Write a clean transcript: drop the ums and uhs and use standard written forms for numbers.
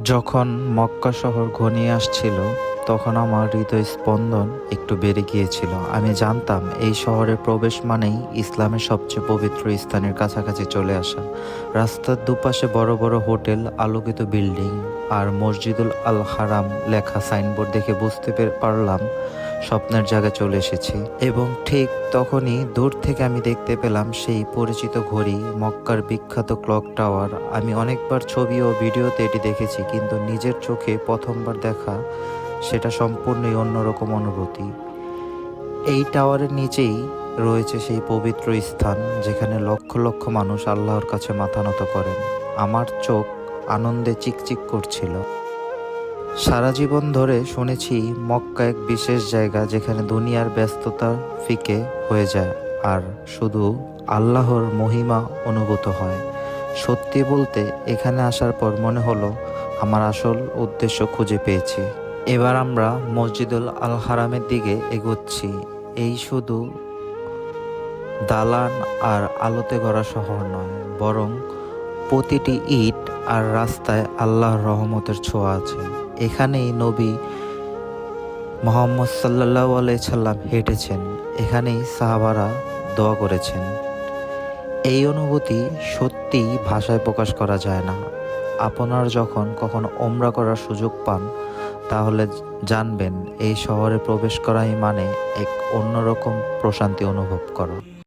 যখন মক্কা শহর ঘনিয়ে আসছিল, তখন আমার হৃদয় স্পন্দন একটু বেড়ে গিয়েছিল। আমি জানতাম এই শহরে প্রবেশ মানেই ইসলামের সবচেয়ে পবিত্র স্থানের কাছাকাছি চলে আসা। রাস্তার দুপাশে বড় বড় হোটেল, আলোকিত বিল্ডিং আর মসজিদুল আল হারাম লেখা সাইনবোর্ড দেখে বুঝতে পারলাম স্বপ্নের জায়গায় চলে এসেছি। এবং ঠিক তখনই দূর থেকে আমি দেখতে পেলাম সেই পরিচিত ঘড়ি, মক্কার বিখ্যাত ক্লক টাওয়ার। আমি অনেকবার ছবি ও ভিডিওতে এটি দেখেছি, কিন্তু নিজের চোখে প্রথমবার দেখা সেটা সম্পূর্ণই অন্যরকম অনুভূতি। এই টাওয়ারের নিচেই রয়েছে সেই পবিত্র স্থান যেখানে লক্ষ লক্ষ মানুষ আল্লাহর কাছে মাথা নত করেন। আমার চোখ আনন্দে চিকচিক করছিল। সারা জীবন ধরে শুনেছি মক্কা এক বিশেষ জায়গা যেখানে দুনিয়ার ব্যস্ততা ফিকে হয়ে যায় আর শুধু আল্লাহর মহিমা অনুভূত হয়। সত্যি বলতে এখানে আসার পর মনে হলো আমার আসল উদ্দেশ্য খুঁজে পেয়েছি। এবার আমরা মসজিদুল আল হারামের দিকে এগোচ্ছি। এই শুধু দালান আর আলোতে গড়া শহর নয়, বরং প্রতিটি ইট আর রাস্তায় আল্লাহর রহমতের ছোঁয়া আছে। এখানেই নবী মোহাম্মদ সাল্লাল্লাহু আলাইহি সাল্লাম হেঁটেছেন, এখানেই সাহাবারা দোয়া করেছেন। এই অনুভূতি সত্যিই ভাষায় প্রকাশ করা যায় না। আপনার যখন কখনো ওমরা করার সুযোগ পান, তাহলে জানবেন এই শহরে প্রবেশ করাই মানে এক অন্যরকম প্রশান্তি অনুভব করা।